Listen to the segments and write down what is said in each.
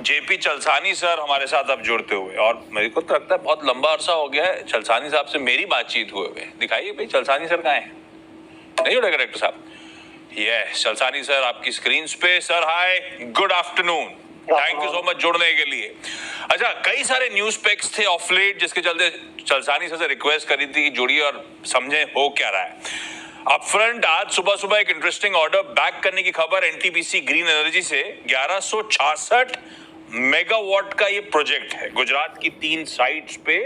JP चलसानी sir हमारे साथ अब जुड़ते हुए, और मेरे को तो लगता है बहुत लंबा अरसा हो गया है चलसानी साहब से मेरी बातचीत हुए। दिखाइए भाई चलसानी सर कहाँ हैं? नहीं जुड़े डायरेक्टर साहब? यस, चलसानी सर आपकी स्क्रीन पे। Sir hi, good afternoon, thank you so much जुड़ने के लिए। अच्छा, कई सारे न्यूज पेक्स थे ऑफ लेट जिसके चलते चलसानी सर से रिक्वेस्ट करी थी कि जुड़िए और समझे हो क्या रहा है। अपफ्रंट आज सुबह सुबह एक इंटरेस्टिंग ऑर्डर बैक करने की खबर एनटीपीसी ग्रीन एनर्जी से। 1166 मेगावाट का ये प्रोजेक्ट है, गुजरात की 3 साइट्स पे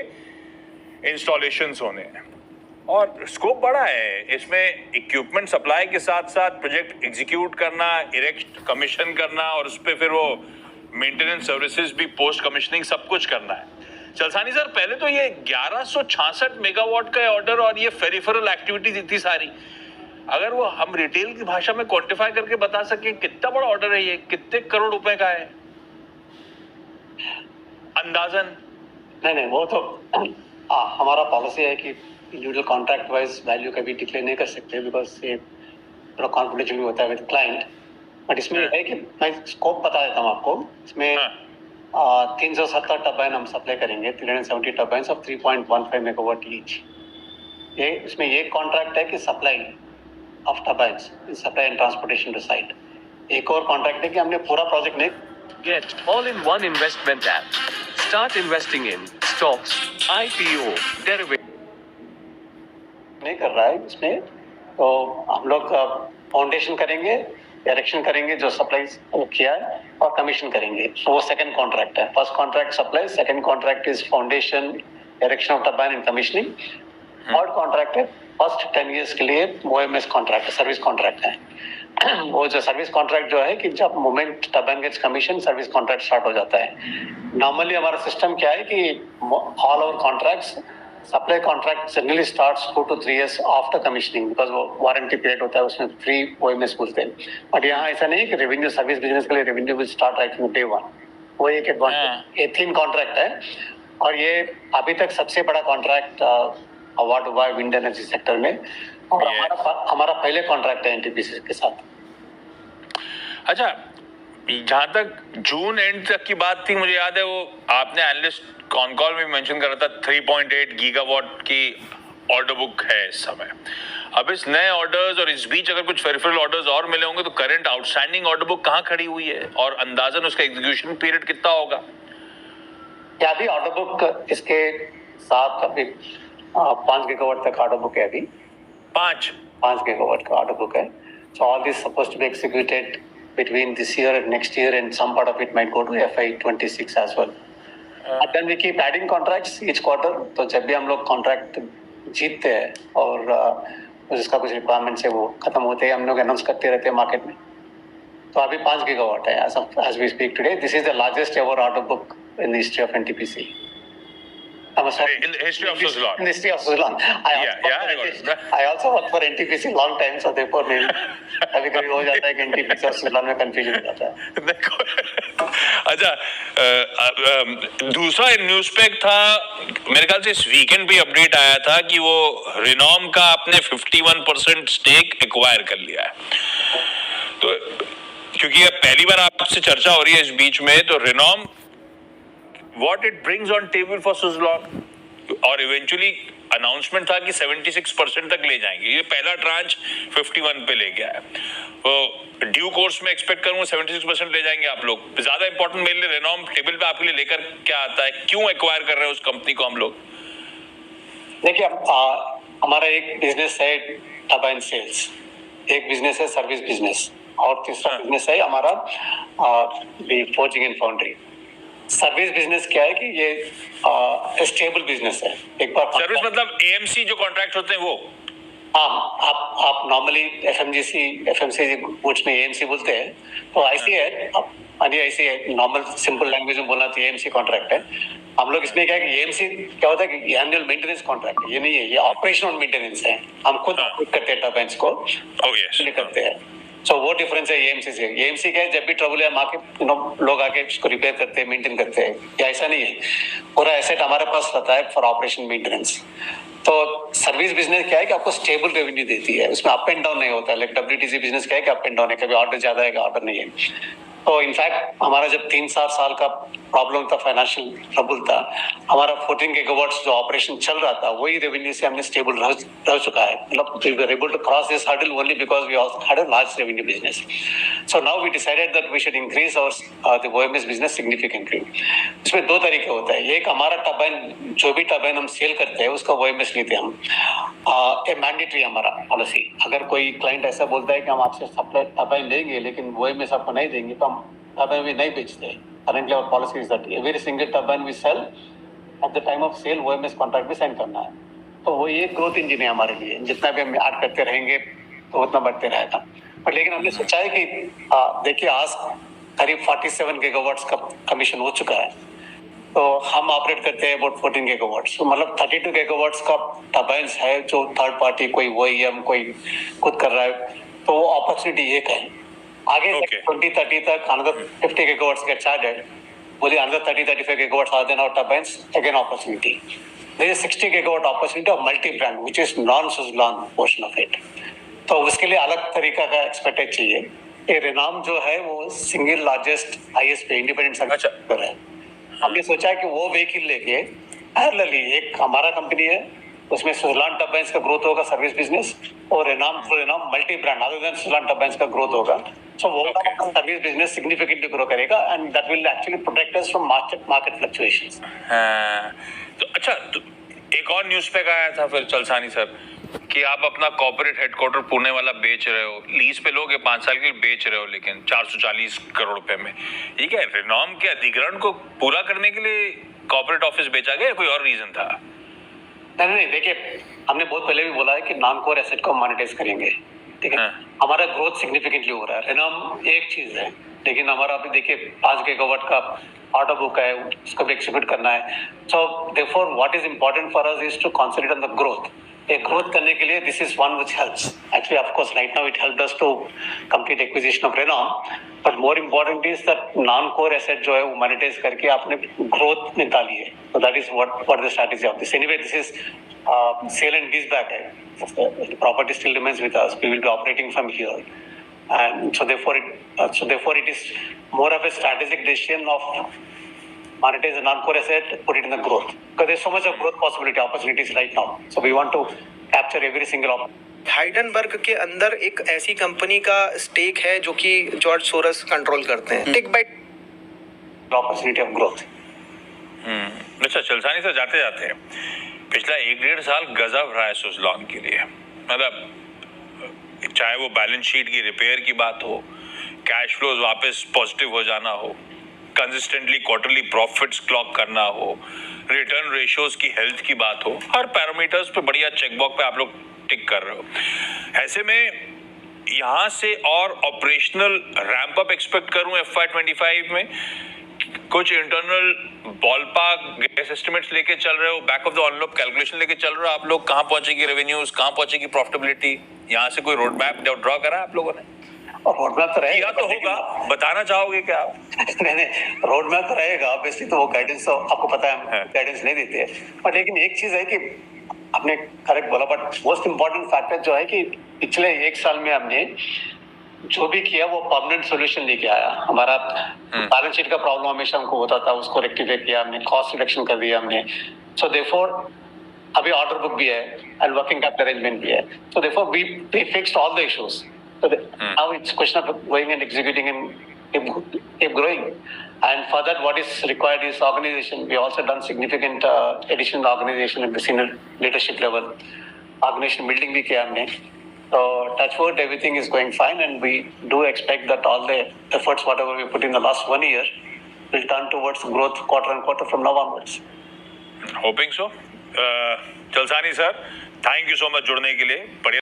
इंस्टॉलेशंस होने हैं और स्कोप बड़ा है। इसमें इक्विपमेंट सप्लाई के साथ साथ प्रोजेक्ट एग्जीक्यूट करना, इरेक्ट कमीशन करना और उस पर फिर वो मेंटेनेंस सर्विसेज भी पोस्ट कमीशनिंग सब कुछ करना है। चलसानी सर, पहले तो ये 1166 मेगावाट का ऑर्डर और ये फेरिफेरल एक्टिविटीज इतनी सारी, अगर वो हम रिटेल की भाषा में क्वांटिफाई करके बता सके कितना बड़ा ऑर्डर है ये, कितने करोड़ रुपए का है अंदाजन? नहीं, वो तो हमारा पॉलिसी है कि इंडिविजुअल कॉन्ट्रैक्ट वाइज वैल्यू कभी डिक्लेयर नहीं कर सकते, बिकॉज ये थोड़ा कॉन्फिडेंशियल भी होता है विद क्लाइंट। बट इसमें है कि मैं स्कोप बता देता हूँ आपको। इसमें 370 टर्बाइन हम सप्लाई करेंगे, 370 टर्बाइंस ऑफ 3.15 मेगावाट ईच। ये इसमें ये कॉन्ट्रैक्ट है कि supply of turbines, supply and transportation to site. एक और कॉन्ट्रैक्ट है कि हमने पूरा प्रोजेक्ट नहीं Get all-in-one investment app. Start investing in stocks, IPO, derivatives. नहीं कर रहा है इसमें, तो हम लोग फाउंडेशन करेंगे, डायरेक्शन करेंगे जो सप्लाई किया है, और कमीशन करेंगे। वो सेकंड कॉन्ट्रैक्ट है। First contract supply, second contract is foundation, direction of turbine and commissioning. Third contract है फर्स्ट 10 इयर्स के लिए ओएमएस कॉन्ट्रैक्ट है, सर्विस कॉन्ट्रैक्ट है। वो जो सर्विस कॉन्ट्रैक्ट जो है कि जब moment turbine gets commission, service contract start हो जाता है। नॉर्मली हमारा सिस्टम क्या है कि all over contracts, supply contract generally starts 2 to 3 years after commissioning, because वो वारंटी पीरियड होता है, उसमें फ्री ओएमएस बोलते हैं। बट यहाँ ऐसा नहीं है कि रेवेन्यू सर्विस बिजनेस के लिए revenue will start right from day one. वो एक एडवांटेज एथीन कॉन्ट्रैक्ट है, और ये अभी तक सबसे बड़ा कॉन्ट्रैक्ट अवार्ड हुआ है विंड एनर्जी सेक्टर में, और हमारा पहले कॉन्ट्रैक्ट है एनटीपीसी के साथ। अच्छा, जहां तक जून एंड तक की बात थी, मुझे याद है वो आपने एनालिस्ट कॉन कॉल में मेंशन करा था 3.8 गीगावाट की ऑर्डर बुक है इस समय। अब इस नए ऑर्डर्स और इस बीच अगर कुछ फेरिफेरल ऑर्डर्स और मिले होंगे तो करंट आउटस्टैंडिंग ऑर्डर बुक कहां खड़ी हुई है और अंदाजन उसका एग्जीक्यूशन पीरियड कितना होगा? क्या अभी ऑर्डर बुक इसके साथ अभी 5 गीगावाट तक ऑर्डर बुक है। अभी 5 गीगावाट का ऑर्डर बुक है। So all this supposed to be executed between this year and next year, and some part of it might go to FY26 as well. And then we keep adding contracts each quarter. तो जब भी हम लोग contract जीतते हैं और जिसका कुछ रिक्वायरमेंट्स है वो खत्म होते हैं, हम लोग अनाउंस करते रहते हैं मार्केट में। तो अभी 5 गीगावाट है as we speak today. This is the largest ever order book in the history of NTPC. In the history of Suzlon. In the history of Suzlon. I also worked for NTPC long time, so therefore maybe कभी-कभी हो जाता है कि NTPC और Suzlon में confusion हो जाता है। अच्छा, दूसरा न्यूज पेक था, मेरे ख्याल से इस वीकेंड भी अपडेट आया था कि वो रिनॉम का आपने 51% स्टेक एक्वायर कर लिया है। तो क्योंकि ये पहली बार आपसे चर्चा हो रही है इस बीच में, तो रिनॉम what it brings on table for Suzlon, और इवेंचुअली अनाउंसमेंट था कि 76% तक ले जाएंगे। ये पहला ट्रांच 51 पे ले गया है, तो ड्यू कोर्स में एक्सपेक्ट करूंगा 76% ले जाएंगे आप लोग। ज्यादा इंपॉर्टेंट मेरे लिए रिनॉम टेबल पे आपके लिए लेकर क्या आता है, क्यों एक्वायर कर रहे हैं उस कंपनी को हम लोग? देखिए, हमारा एक बिजनेस है टर्बाइन सेल्स, एक बिजनेस है सर्विस बिजनेस, और तीसरा बिजनेस है हमारा forging and foundry. Service business क्या है कि ये स्टेबल बिजनेस है। एक बार सर्विस मतलब एएमसी जो कॉन्ट्रैक्ट होते हैं वो? हाँ, आप नॉर्मली एफएमसीजी गुड्स में एएमसी बोलते हैं, तो ऐसी है। अब ऐसी है, नॉर्मल सिंपल लैंग्वेज में बोलना तो एएमसी कॉन्ट्रैक्ट है। हम लोग इसमें क्या है कि एएमसी क्या होता है कि एनुअल मेंटेनेंस कॉन्ट्रैक्ट है, ये नहीं है, ये ऑपरेशनल मेंटेनेंस है। हम खुद करते हैं टर्बाइंस को, करते हैं। सो वो डिफरेंस है एएमसी से। एएमसी क्या है, जब भी ट्रबल है लोग आके उसको रिपेयर करते हैं, मेंटेन करते हैं। या ऐसा नहीं है, पूरा एसेट हमारे पास रहता है फॉर ऑपरेशन मेंटेनेंस। तो सर्विस बिजनेस क्या है कि आपको स्टेबल रेवेन्यू देती है, उसमें अप एंड डाउन नहीं होता है। लाइक डब्ल्यूटीसी बिजनेस क्या है कि अप एंड डाउन है, कभी ऑर्डर ज्यादा है, ऑर्डर नहीं है। तो इनफैक्ट हमारा जब 3-4 साल का प्रॉब्लम था, फाइनेंशियल ट्रबल था, हमारा 14 गीगावाट्स जो ऑपरेशन चल रहा था वही रेवेन्यू से हमने स्टेबल रह चुका है. मतलब we were able to cross this hurdle only because we also had a large revenue business. So now we decided that we should increase our the OMS business significantly. इसमें दो तरीके होता है. एक हमारा टर्बाइन, जो भी टर्बाइन हम सेल करते हैं उसका OMS लेते हैं हम. ये मैंडेटरी हमारा पॉलिसी. अगर कोई क्लाइंट ऐसा बोलता है कि हम आपसे सप्लाई टर्बाइन लेंगे लेकिन OMS आपको नहीं देंगे तो हम टर्बाइन भी नहीं बेचते. Currently our policy is that every single turbine we sell at the time of sale OMS contract भी साइन करना है. तो वो ये ग्रोथ इंजन है हमारे लिए. जितना भी हम ऐड करते रहेंगे तो उतना बढ़ते रहेगा. पर लेकिन हमने सोचा है कि देखिए आज करीब 47 गीगावाट्स का कमीशन हो चुका है. तो हम ऑपरेट करते हैं अबाउट 14 गीगावाट्स. तो मतलब 32 गीगावाट्स का टर्बाइन्स है जो थर्ड पार्टी कोई OEM कोई खुद कर रहा है. तो वो अपॉर्चुनिटी एक है. आगे 2030 तक another 50 gigawatts gets added. Only another 30-35 gigawatts are then our turbines, again opportunity. There is 60 gigawatt opportunity of multi-brand, which is non-Suzlon portion of it. तो उसके लिए अलग तरीका का एक्सपर्टाइज चाहिए. ये रेनाम जो है वो single largest ISP independent sector है. हमने सोचा है कि वो व्हीकल लेके पैरेलली एक हमारा कंपनी है उसमें सुजलान टर्बाइन्स का ग्रोथ होगा सर्विस बिजनेस और ReNom multi brand other than Suzlon turbines का ग्रोथ होगा. सो वो सर्विस बिजनेस सिग्निफिकेंटली ग्रो करेगा and that will actually protect us from market fluctuations. तो अच्छा, तो एक और न्यूज़ पे आया था फिर चलसानी सर कि आप अपना कॉर्पोरेट हेडक्वार्टर पुणे वाला बेच रहे हो. लीज पे लोगे 5 साल के लिए बेच रहे हो लेकिन 440 करोड़ रुपए में. ये क्या रेनॉम के अधिग्रहण को पूरा करने के लिए कॉर्पोरेट ऑफिस बेचा गया, कोई और रीजन था? नहीं, देखिए हमने बहुत पहले भी बोला है कि नॉन कोर एसेट को मोनेटाइज करेंगे. ठीक है, हमारा ग्रोथ सिग्निफिकेंटली हो रहा है. रेनॉम एक चीज है लेकिन हमारा अभी देखिए 5 गीगावाट का ऑर्डर बुक है, उसको भी एग्जीक्यूट करना है. So therefore what is important for us is to concentrate on the growth. ये ग्रोथ करने के लिए this is one which helps actually. Of course right now it helped us to complete acquisition of ReNom, but more important is that non core asset जो है वो monetise करके आपने growth निकाली है. So that is what the strategy of this. Anyway this is sale and leaseback. The property still remains with us. We will be operating from here, and so therefore it is more of a strategic decision of monetize a non-core asset, put it in the growth, because there's so much of growth opportunities right now. So we want to capture every single opportunity. हाइडनबर्ग के अंदर एक ऐसी company का stake है जो कि George source control करते हैं. Take by opportunity of growth. अच्छा, चलसानी से जाते जाते पिछला 1-1.5 साल गजब रहा है सुजलॉन के लिए. मतलब चाहे वो बैलेंस शीट की रिपेयर की बात हो, कैश फ्लोज वापस पॉजिटिव हो जाना हो, कंसिस्टेंटली क्वार्टरली प्रॉफिट्स क्लॉक करना हो, रिटर्न रेशियोज की हेल्थ की बात हो, हर पैरामीटर्स पे बढ़िया चेकबॉक्स पे आप लोग टिक कर रहे हो. ऐसे में यहाँ से और ऑपरेशनल रैंप अप एक्सपेक्ट करूं FY25 में? कुछ इंटरनल बॉलपार्क गैस एस्टिमेट्स लेके चल रहे हो, back of the envelope calculation लेके चल रहे हो आप लोग? कहां पहुंचेगी रेवेन्यूज, कहां पहुंचेगी प्रॉफिटेबिलिटी? यहां से कोई रोड मैप ड्रॉ करा है आप लोगों ने? और रोड मैप तो रहेगा, तो होगा, बताना चाहोगे क्या आप? नहीं, रोड मैप तो रहेगा ऑब्वियसली. तो वो गाइडेंस तो आपको पता है गाइडेंस नहीं देते हैं. बट लेकिन एक चीज है कि आपने करेक्ट बोला, बट मोस्ट इंपॉर्टेंट फैक्टर जो है कि पिछले 1 साल में हमने जो भी किया वो परमानेंट सोल्यूशन लेके आया. हमारा बैलेंस शीट का प्रॉब्लम हमेशा हमको होता था, उसको रेक्टिफाई किया हमने, कॉस्ट रिडक्शन कर दिया हमने. सो देयरफॉर अभी ऑर्डर बुक भी है एंड वर्किंग कैपिटल अरेंजमेंट भी है. So therefore we fixed all the issues. So now it's question of going and executing and keep growing. And for that what is required is organization. We also done significant addition in the organization at the senior leadership level. Organization building भी किया हमने. So touch wood, everything is going fine, and we do expect that all the efforts, whatever we put in the last 1 year, will turn towards growth quarter on quarter from now onwards. Hoping so. Chalasani sir, thank you so much जुड़ने के लिए.